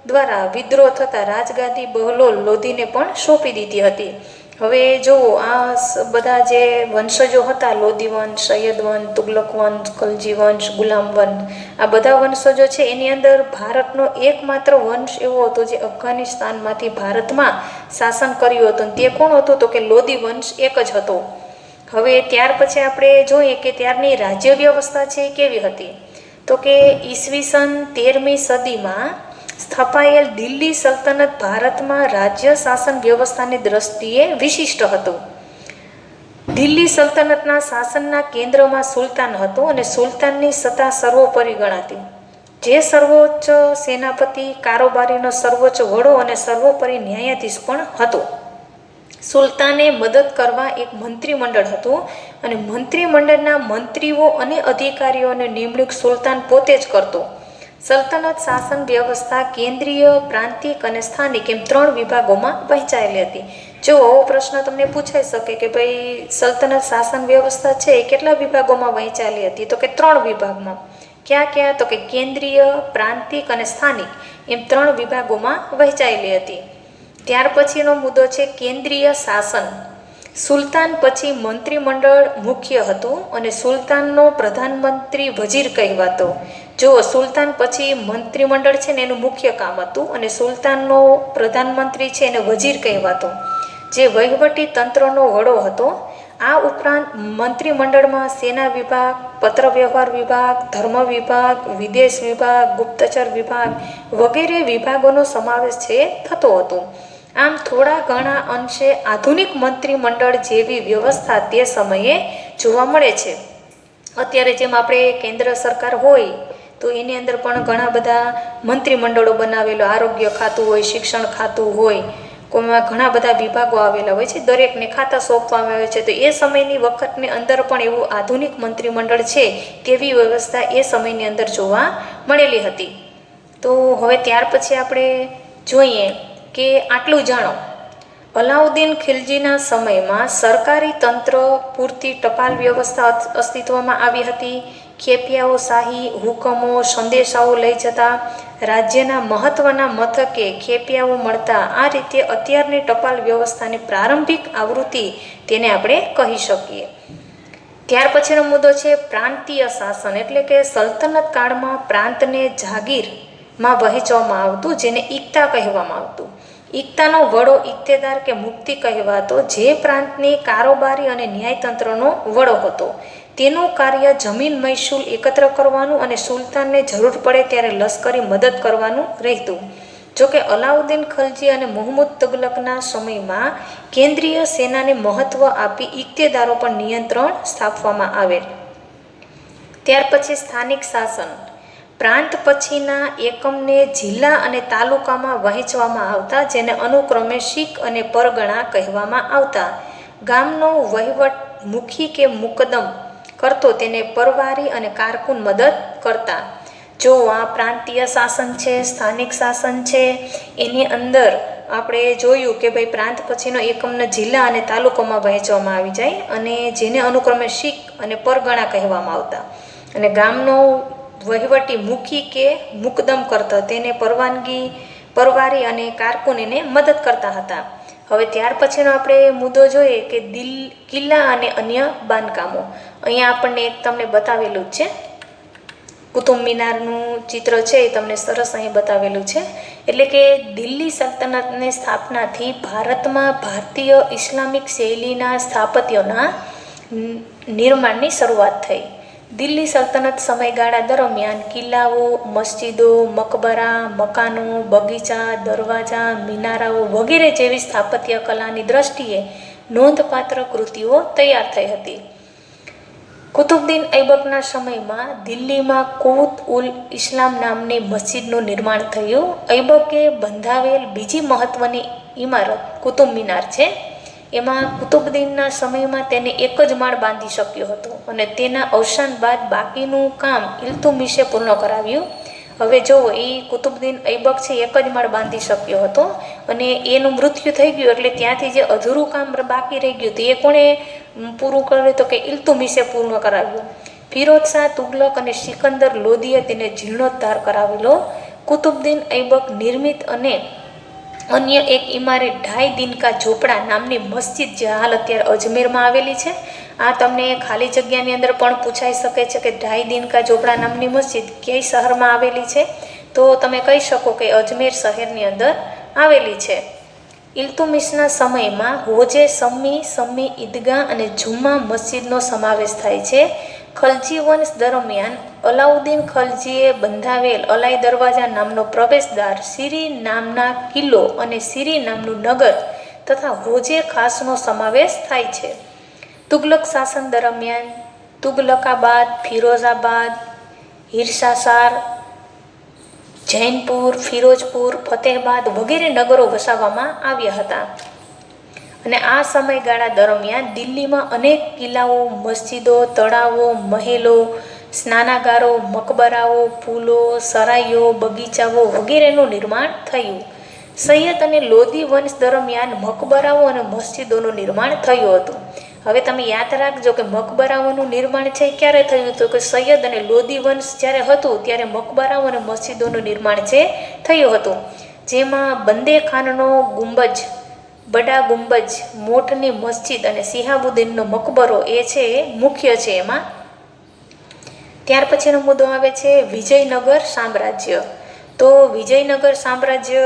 દ્વારા વિદ્રોહ થતાં રાજગાદી બહલોલ લોધીને પણ સોંપી દીધી હતી. હવે જુઓ આ બધા જે વંશજો હતા લોધી વંશ, સૈયદ વંશ, તુગલક વંશ, ખલજી વંશ, ગુલામ વંશ, આ બધા વંશજો છે એની અંદર ભારતનો એકમાત્ર વંશ એવો હતો જે અફઘાનિસ્તાનમાંથી ભારતમાં શાસન કર્યું હતું. તે કોણ હતું? તો કે લોધી વંશ એક જ હતો. હવે ત્યાર પછી આપણે જોઈએ કે ત્યારની રાજ્ય વ્યવસ્થા છે એ કેવી હતી. તો કે ઈસવીસન 13મી સદીમાં સ્થપાયેલ દિલ્હી સલ્તનત ભારતમાં રાજ્ય શાસન વ્યવસ્થાની દ્રષ્ટિએ વિશિષ્ટ હતું. દિલ્હી સલ્તનતના શાસનના કેન્દ્રમાં સુલતાન હતો અને સુલતાનની સત્તા સર્વોપરી ગણાતી. જે સર્વોચ્ચ સેનાપતિ, કારોબારીનો સર્વોચ્ચ વડો અને સર્વોપરી ન્યાયાધીશ પણ હતો. સુલતાને મદદ કરવા એક મંત્રીમંડળ હતું અને મંત્રીમંડળના મંત્રીઓ અને અધિકારીઓની નિમણૂક સુલતાન પોતે જ કરતો. સલ્તનત શાસન વ્યવસ્થા કેન્દ્રીય, પ્રાંતિક અને સ્થાનિક એમ 3 વિભાગોમાં વહેંચાયેલી હતી. જો આવો પ્રશ્ન તમને પૂછાઈ શકે કે ભાઈ સલ્તનત શાસન વ્યવસ્થા છે એ કેટલા વિભાગોમાં વહેંચાયેલી હતી? તો કે 3 વિભાગમાં. ક્યાં ક્યાં? તો કે કેન્દ્રીય, પ્રાંતિક અને સ્થાનિક એમ 3 વિભાગોમાં વહેંચાયેલી હતી. ત્યાર પછીનો મુદ્દો છે કેન્દ્રીય શાસન. સુલતાન પછી મંત્રીમંડળ મુખ્ય હતું અને સુલતાનનો પ્રધાનમંત્રી વજીર કહેવાતો. જો સુલતાન પછી મંત્રીમંડળ છે ને એનું મુખ્ય કામ હતું અને સુલતાનનો પ્રધાનમંત્રી છે એને વજીર કહેવાતો, જે વહીવટી તંત્રનો વડો હતો. આ ઉપરાંત મંત્રીમંડળમાં સેના વિભાગ, પત્ર વ્યવહાર વિભાગ, ધર્મ વિભાગ, વિદેશ વિભાગ, ગુપ્તચર વિભાગ વગેરે વિભાગોનો સમાવેશ છે થતો હતો. આમ થોડા ઘણા અંશે આધુનિક મંત્રીમંડળ જેવી વ્યવસ્થા તે સમયે જોવા મળે છે. અત્યારે જેમ આપણે કેન્દ્ર સરકાર હોય તો એની અંદર પણ ઘણા બધા મંત્રીમંડળો બનાવેલો, આરોગ્ય ખાતું હોય, શિક્ષણ ખાતું હોય, કોઈમાં ઘણા બધા વિભાગો આવેલા હોય છે, દરેકને ખાતા સોંપવામાં આવે છે. તો એ સમયની વખતની અંદર પણ એવું આધુનિક મંત્રીમંડળ છે તેવી વ્યવસ્થા એ સમયની અંદર જોવા મળેલી હતી. તો હવે ત્યાર પછી આપણે જોઈએ કે આટલું જાણો. અલાઉદ્દીન ખિલજીના સમયમાં સરકારી તંત્ર પૂરતી ટપાલ વ્યવસ્થા અસ્તિત્વમાં આવી હતી. ખેપિયાઓ શાહી હુકમો, સંદેશાઓ લઈ જતા રાજ્યના મહત્ત્વના મથકે ખેપિયાઓ મળતા. આ રીતે અત્યારની ટપાલ વ્યવસ્થાની પ્રારંભિક આવૃત્તિ તેને આપણે કહી શકીએ. ત્યાર પછીનો મુદ્દો છે પ્રાંતીય શાસન, એટલે કે સલ્તનત કાળમાં પ્રાંતને જાગીરમાં વહેંચવામાં આવતું, જેને ઇક્તા કહેવામાં આવતું. ઇક્તાનો વડો ઇક્તેદાર કે મુક્તિ કહેવાતો, જે પ્રાંતની કારોબારી અને ન્યાયતંત્રનો વડો હતો. તેનું કાર્ય જમીન મહેસૂલ એકત્ર કરવાનું અને સુલતાનને જરૂર પડે ત્યારે લશ્કરી મદદ કરવાનું રહેતું. જોકે અલાઉદ્દીન ખલજી અને મુહમ્મદ તુગલકના સમયમાં કેન્દ્રીય સેનાને મહત્ત્વ આપી ઇક્તેદારો પર નિયંત્રણ સ્થાપવામાં આવેલ. ત્યાર પછી સ્થાનિક શાસન. પ્રાંત પછીના એકમને જિલ્લા અને તાલુકામાં વહેંચવામાં આવતા, જેને અનુક્રમે શીખ અને પરગણા કહેવામાં આવતા. ગામનો વહીવટ મુખી કે મુકદ્દમ કરતો, તેને પરવારી અને કારકુન મદદ કરતા. જો આ પ્રાંતીય શાસન છે, સ્થાનિક શાસન છે, એની અંદર આપણે જોયું કે ભાઈ પ્રાંત પછીનો એકમને જિલ્લા અને તાલુકામાં વહેંચવામાં આવી જાય અને જેને અનુક્રમે શીખ અને પરગણા કહેવામાં આવતા. અને ગામનો વહીવટી મુખી કે મુકદ્દમ કરતા, તેને પરવાનગી પરવારી અને કારકુનીને મદદ કરતા હતા. હવે ત્યાર પછીનો આપણે મુદ્દો જોઈએ કે કિલ્લા અને અન્ય બાંધકામો. અહીંયા આપણને એક તમને બતાવેલું જ છે, કુતુબ મિનારનું ચિત્ર છે એ તમને સરસ અહીં બતાવેલું છે. એટલે કે દિલ્હી સલ્તનતની સ્થાપનાથી ભારતમાં ભારતીય ઇસ્લામિક શૈલીના સ્થાપત્યોના નિર્માણની શરૂઆત થઈ. દિલ્હી સલ્તનત સમયગાળા દરમિયાન કિલ્લાઓ, મસ્જિદો, મકબરા, મકાનો, બગીચા, દરવાજા, મિનારાઓ વગેરે જેવી સ્થાપત્ય કલાની દ્રષ્ટિએ નોંધપાત્ર કૃતિઓ તૈયાર થઈ હતી. કુતુબુદ્દીન ઐબકના સમયમાં દિલ્હીમાં કુત ઉલ ઇસ્લામ નામની મસ્જિદનું નિર્માણ થયું. ઐબકે બંધાવેલ બીજી મહત્વની ઇમારત કુતુબ મિનાર છે. એમાં કુતુબુદ્દીનના સમયમાં તેને એક જ માળ બાંધી શક્યો હતો અને તેના અવસાન બાદ બાકીનું કામ ઇલ્તુમિશે પૂર્ણ કરાવ્યું. હવે જુઓ, એ કુતુબુદ્દીન ઐબક છે એક જ માળ બાંધી શક્યો હતો અને એનું મૃત્યુ થઈ ગયું એટલે ત્યાંથી જે અધૂરું કામ બાકી રહી ગયું હતું એ કોણે પૂરું કર્યું તો કે ઇલ્તુમિશે પૂર્ણ કરાવ્યું. ફિરોઝ શાહ તુગલક અને સિકંદર લોદીએ તેને જીર્ણોદ્ધાર કરાવેલો. કુતુબુદ્દીન ઐબક નિર્મિત અને અન્ય એક ઇમારત 2.5 દિનકા ઝોપડા નામની મસ્જિદ જે હાલ અત્યારે અજમેરમાં આવેલી છે. આ તમને ખાલી જગ્યાની અંદર પણ પૂછાઈ શકે છે કે 2.5 દિનકા ઝોપડા નામની મસ્જિદ કઈ શહેરમાં આવેલી છે, તો તમે કહી શકો કે અજમેર શહેરની અંદર આવેલી છે. ઇલ્તુમિશના સમયમાં હોજે સમ્મી ઈદગાહ અને જુમ્મા મસ્જિદનો સમાવેશ થાય છે. ખલજી વંશ દરમિયાન અલાઉદ્દીન ખલજીએ બંધાવેલ અલાઈ દરવાજા નામનો પ્રવેશદ્વાર, સિરી નામના કિલ્લો અને સિરી નામનું નગર તથા હોજે ખાસનો સમાવેશ થાય છે. તુગલક શાસન દરમિયાન તુગલકાબાદ, ફિરોઝાબાદ, હિરસાસાર, જૈનપુર, ફિરોજપુર, ફતેહબાદ વગેરે નગરો વસાવવામાં આવ્યા હતા. અને આ સમયગાળા દરમિયાન દિલ્હીમાં અનેક કિલ્લાઓ, મસ્જિદો, તળાવો, મહેલો, સ્નાનાગારો, મકબરાઓ, પુલો, સરાઈઓ, બગીચાઓ વગેરેનું નિર્માણ થયું. સૈયદ અને લોદી વંશ દરમિયાન મકબરાઓ અને મસ્જિદોનું નિર્માણ થયું હતું. હવે તમે યાદ રાખજો કે મકબરાઓનું નિર્માણ છે ક્યારે થયું હતું કે સૈયદ અને લોદી વંશ જ્યારે હતું ત્યારે મકબરાઓ અને મસ્જિદોનું નિર્માણ છે થયું હતું. જેમાં બંદે ખાનનો ગુંબજ, બડા ગુંબજ, મોઠની મસ્જિદ અને શિહાબુદ્દીનનો મકબરો એ છે મુખ્ય છે એમાં. ત્યાર પછીનો મુદ્દો આવે છે વિજયનગર સામ્રાજ્ય. તો વિજયનગર સામ્રાજ્ય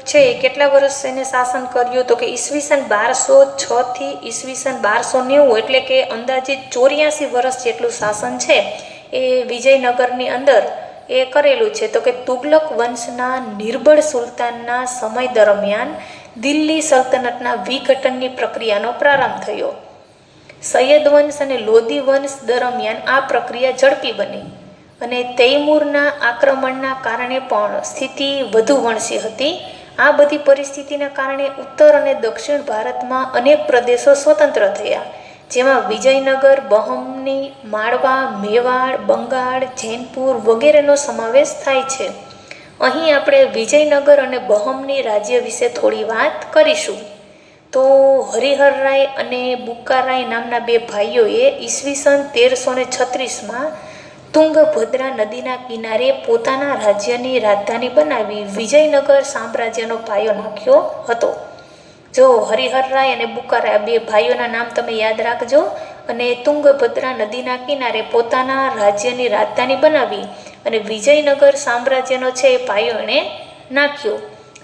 છે એ કેટલા વર્ષ એને શાસન કર્યું તો કે ઈસવીસન 1206 થી ઈસવીસન 1290 એટલે કે અંદાજિત 84 વર્ષ જેટલું શાસન છે એ વિજયનગરની અંદર એ કરેલું છે. તો કે તુગલક વંશના નિર્બળ સુલતાનના સમય દરમિયાન દિલ્હી સલ્તનતના વિઘટનની પ્રક્રિયાનો પ્રારંભ થયો. સૈયદ વંશ અને લોદી વંશ દરમિયાન આ પ્રક્રિયા ઝડપી બની અને તૈમૂરના આક્રમણના કારણે પણ સ્થિતિ વધુ વણસી હતી. આ બધી પરિસ્થિતિના કારણે ઉત્તર અને દક્ષિણ ભારતમાં અનેક પ્રદેશો સ્વતંત્ર થયા, જેમાં વિજયનગર, બહમની, માળવા, મેવાડ, બંગાળ, જૈનપુર વગેરેનો સમાવેશ થાય છે. અહીં આપણે વિજયનગર અને બહમની રાજ્ય વિશે થોડી વાત કરીશું. તો હરિહરરાય અને બુક્કારાય નામના બે ભાઈઓએ ઈસવીસન 1336માં તુંગભદ્રા નદીના કિનારે પોતાના રાજ્યની રાજધાની બનાવી વિજયનગર સામ્રાજ્યનો પાયો નાખ્યો હતો. જો હરિહરરાય અને બુક્કારાય બે ભાઈઓના નામ તમે યાદ રાખજો. અને તુંગભદ્રા નદીના કિનારે પોતાના રાજ્યની રાજધાની બનાવી અને વિજયનગર સામ્રાજ્યનો છે એ પાયો એણે નાખ્યો.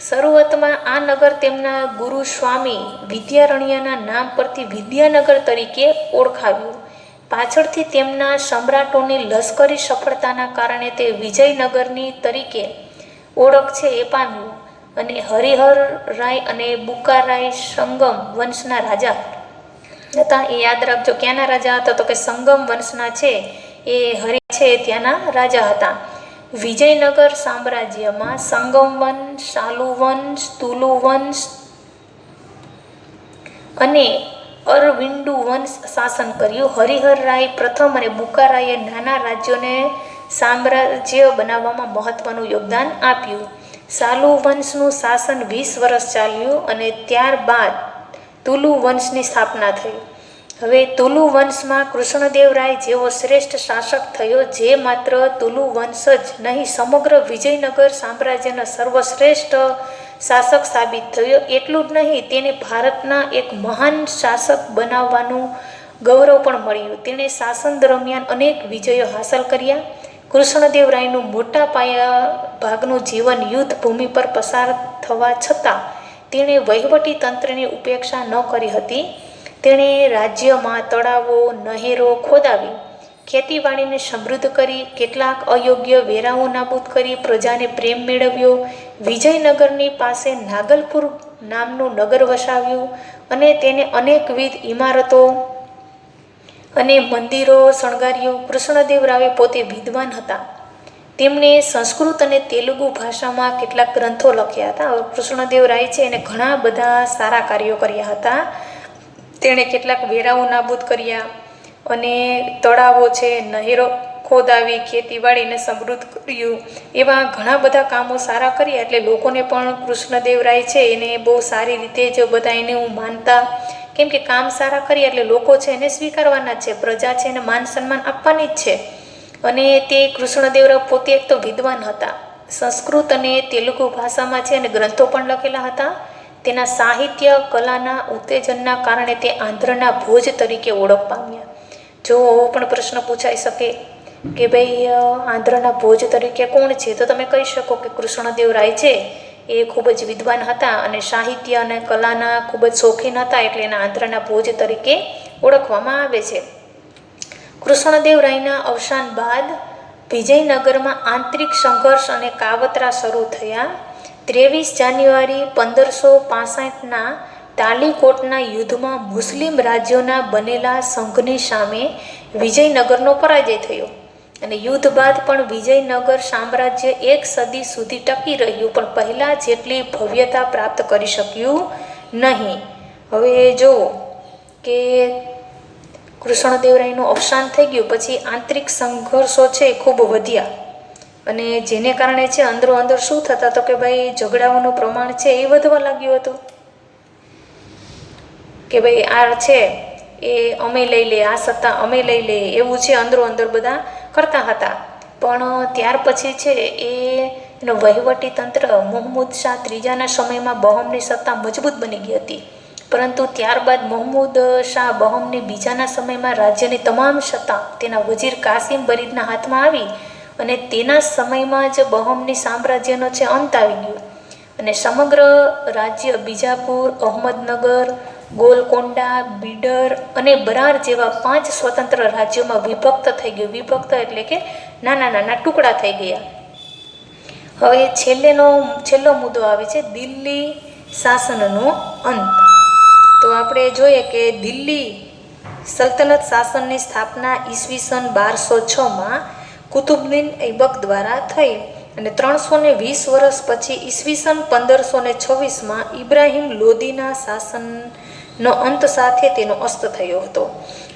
શરૂઆતમાં આ નગર તેમના ગુરુ સ્વામી વિદ્યારણ્યના નામ પરથી વિદ્યાનગર તરીકે ઓળખાવ્યું. પાછળથી તેમના સમ્રાટોની લશ્કરી સફળતાના કારણે તે વિજયનગરની તરીકે ઓળખ છે એ પામ્યું. અને હરિહર રાય અને બુક્કારાય સંગમ વંશના રાજા હતા. એ યાદ રાખજો ક્યાંના રાજા હતા તો કે સંગમ વંશના છે એ હરિ છે ત્યાંના રાજા હતા. વિજયનગર સામ્રાજ્યમાં સંગમ વંશ, શાલુ વંશ, તુલુ વંશ અને અરવિંદુ વંશ શાસન કર્યું. હરિહર રાય પ્રથમ અને બુક્કારાયે નાના રાજ્યોને સામ્રાજ્ય બનાવવામાં મહત્વનું યોગદાન આપ્યું. શાલુ વંશનું શાસન 20 વર્ષ ચાલ્યું અને ત્યારબાદ તુલુ વંશની સ્થાપના થઈ. હવે તુલુ વંશમાં કૃષ્ણદેવરાય જેવો શ્રેષ્ઠ શાસક થયો, જે માત્ર તુલુ વંશ જ નહીં સમગ્ર વિજયનગર સામ્રાજ્યનો સર્વશ્રેષ્ઠ શાસક સાબિત થયો. એટલું જ નહીં, તેને ભારતના એક મહાન શાસક બનાવવાનું ગૌરવ પણ મળ્યું. તેણે શાસન દરમિયાન અનેક વિજયો હાંસલ કર્યા. કૃષ્ણદેવરાયનું મોટા પાયા ભાગનું જીવન યુદ્ધ ભૂમિ પર પસાર થવા છતાં તેણે વહીવટી તંત્રની ઉપેક્ષા ન કરી હતી. તેણે રાજ્યમાં તળાવો, નહેરો ખોદાવી, ખેતીવાડીને સમૃદ્ધ કરી, કેટલાક અયોગ્ય વેરાઓ નાબૂદ કરી, પ્રજાને પ્રેમ મેળવ્યો. વિજયનગરની પાસે નાગલપુર નામનું નગર વસાવ્યું અને તેને અનેકવિધ ઇમારતો અને મંદિરો શણગાર્યું. કૃષ્ણદેવરાય પોતે વિદ્વાન હતા. તેમણે સંસ્કૃત અને તેલુગુ ભાષામાં કેટલાક ગ્રંથો લખ્યા હતા. કૃષ્ણદેવરાય છે એને ઘણા બધા સારા કાર્યો કર્યા હતા. તેણે કેટલાક વેરાઓ નાબૂદ કર્યા અને તળાવો છે, નહેરો ખોદાવી, ખેતીવાડીને સમૃદ્ધ કર્યું. એવા ઘણા બધા કામો સારા કર્યા. એટલે લોકોને પણ કૃષ્ણદેવરાય છે એને બહુ સારી રીતે જ બધા એને માનતા. કેમ કે કામ સારા કર્યા એટલે લોકો છે એને સ્વીકારવાના જ છે, પ્રજા છે એને માન સન્માન આપવાની જ છે. અને તે કૃષ્ણદેવરાય પોતે એક તો વિદ્વાન હતા. સંસ્કૃત અને તેલુગુ ભાષામાં છે અને ગ્રંથો પણ લખેલા હતા. તેના સાહિત્ય કલાના ઉત્તેજનના કારણે તે આંધ્રના ભોજ તરીકે ઓળખ પામ્યા. જો એવો પણ પ્રશ્ન પૂછાઈ શકે કે ભાઈ આંધ્રના ભોજ તરીકે કોણ છે, તો તમે કહી શકો કે કૃષ્ણદેવરાય છે એ ખૂબ જ વિદ્વાન હતા અને સાહિત્ય અને કલાના ખૂબ જ શોખીન હતા, એટલે એના આંધ્રના ભોજ તરીકે ઓળખવામાં આવે છે. કૃષ્ણદેવરાયના અવસાન બાદ વિજયનગરમાં આંતરિક સંઘર્ષ અને કાવતરા શરૂ થયા. 23 જાન્યુઆરી 1565ના તાલીકોટના યુદ્ધમાં મુસ્લિમ રાજ્યોના બનેલા સંઘની સામે વિજયનગરનો પરાજય થયો અને યુદ્ધ બાદ પણ વિજયનગર સામ્રાજ્ય એક સદી સુધી ટકી રહ્યું, પણ પહેલાં જેટલી ભવ્યતા પ્રાપ્ત કરી શક્યું નહીં. હવે જુઓ કે કૃષ્ણદેવરાયનું અવસાન થઈ ગયું પછી આંતરિક સંઘર્ષો છે એ ખૂબ વધ્યા અને જેને કારણે છે અંદરો અંદર શું થતા તો કે ભાઈ ઝઘડાઓનું પ્રમાણ છે એ વધવા લાગ્યું હતું કે ભાઈ આ છે એ અમે લઈ લે, આ સત્તા અમે લઈ લે, એવું છે અંદરો અંદર બધા કરતા હતા. પણ ત્યાર પછી છે એનો વહીવટી તંત્ર મોહમ્મદ શાહ ત્રીજાના સમયમાં બહમની સત્તા મજબૂત બની ગઈ હતી. પરંતુ ત્યારબાદ મોહમ્મદ શાહ બહમની બીજાના સમયમાં રાજ્યની તમામ સત્તા તેના વજીર કાસિમ બરીદના હાથમાં આવી અને તેના સમયમાં જ બહમની સામ્રાજ્યનો છે અંત આવી ગયો અને સમગ્ર રાજ્ય બીજાપુર, અહમદનગર, ગોલકોંડા, બીડર અને બરાર જેવા 5 સ્વતંત્ર રાજ્યોમાં વિભક્ત થઈ ગયું. વિભક્ત એટલે કે નાના નાના ટુકડા થઈ ગયા. હવે છેલ્લો મુદ્દો આવે છે દિલ્હી શાસનનો અંત. તો આપણે જોઈએ કે દિલ્હી સલ્તનત શાસનની સ્થાપના ઈસવીસન 1206માં કુતુબુદ્દીન ઐબક દ્વારા થઈ અને 320 વર્ષ પછી ઈસવીસન 1526માં ઇબ્રાહિમ લોદીના શાસનનો અંત સાથે તેનો અસ્ત થયો હતો.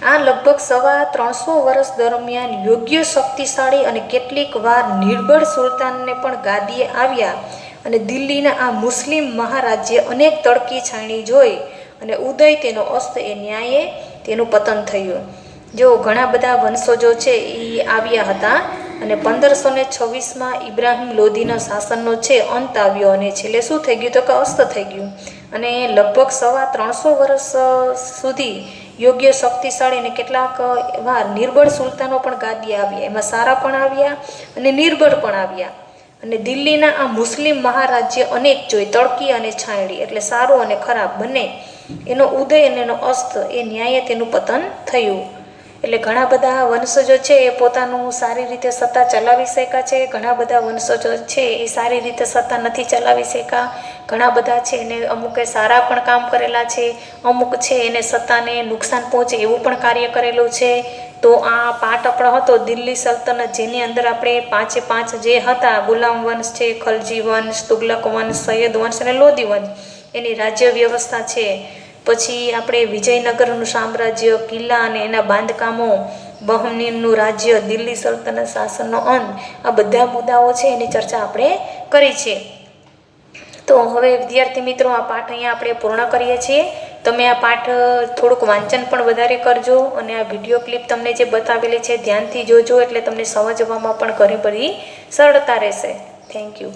આ લગભગ 350 વર્ષ દરમિયાન યોગ્ય, શક્તિશાળી અને કેટલીક વાર નિર્બળ સુલતાનને પણ ગાદીએ આવ્યા અને દિલ્હીના આ મુસ્લિમ મહારાજ્ય અનેક તડકી છાણી જોઈ અને ઉદય તેનો અસ્ત એ ન્યાયે તેનું પતન થયું. જો ઘણા બધા વંશજો છે એ આવ્યા હતા અને 1526માં ઇબ્રાહિમ લોદીના શાસનનો છે અંત આવ્યો અને છેલ્લે શું થઈ ગયું તો કે અસ્ત થઈ ગયું અને લગભગ 350 વર્ષ સુધી યોગ્ય, શક્તિશાળી અને કેટલાક વાર નિર્બળ સુલતાનો પણ ગાદીએ આવ્યા. એમાં સારા પણ આવ્યા અને નિર્બળ પણ આવ્યા અને દિલ્હીના આ મુસ્લિમ મહારાજ્ય અનેક જોઈ તડકી અને છાંયડી એટલે સારું અને ખરાબ બંને એનો ઉદય અને એનો અસ્ત એ ન્યાયે તેનું પતન થયું. એટલે ઘણા બધા વંશજો છે એ પોતાનું સારી રીતે સત્તા ચલાવી શક્યા છે, ઘણા બધા વંશજો છે એ સારી રીતે સત્તા નથી ચલાવી શક્યા. ઘણા બધા છે એને અમુકે સારા પણ કામ કરેલા છે, અમુક છે એને સત્તાને નુકસાન પહોંચે એવું પણ કાર્ય કરેલું છે. તો આ પાઠ આપણો હતો દિલ્હી સલ્તનત, જેની અંદર આપણે 5 જે હતા ગુલામ વંશ છે, ખલજી વંશ, તુગલક વંશ, સૈયદ વંશ અને લોધી વંશ એની રાજ્ય વ્યવસ્થા છે. પછી આપણે વિજયનગરનું સામ્રાજ્ય, કિલ્લા અને એના બાંધકામો, બહમનીનું રાજ્ય, દિલ્હી સલ્તનત શાસનનો અંત, આ બધા મુદ્દાઓ છે એની ચર્ચા આપણે કરી છે. તો હવે વિદ્યાર્થી મિત્રો આ પાઠ અહીંયા આપણે પૂર્ણ કરીએ છીએ. તમે આ પાઠ થોડુંક વાંચન પણ વધારે કરજો અને આ વિડીયો ક્લિપ તમને જે બતાવેલી છે ધ્યાનથી જોજો, એટલે તમને સમજવામાં પણ ઘણી બધી સરળતા રહેશે. Thank you.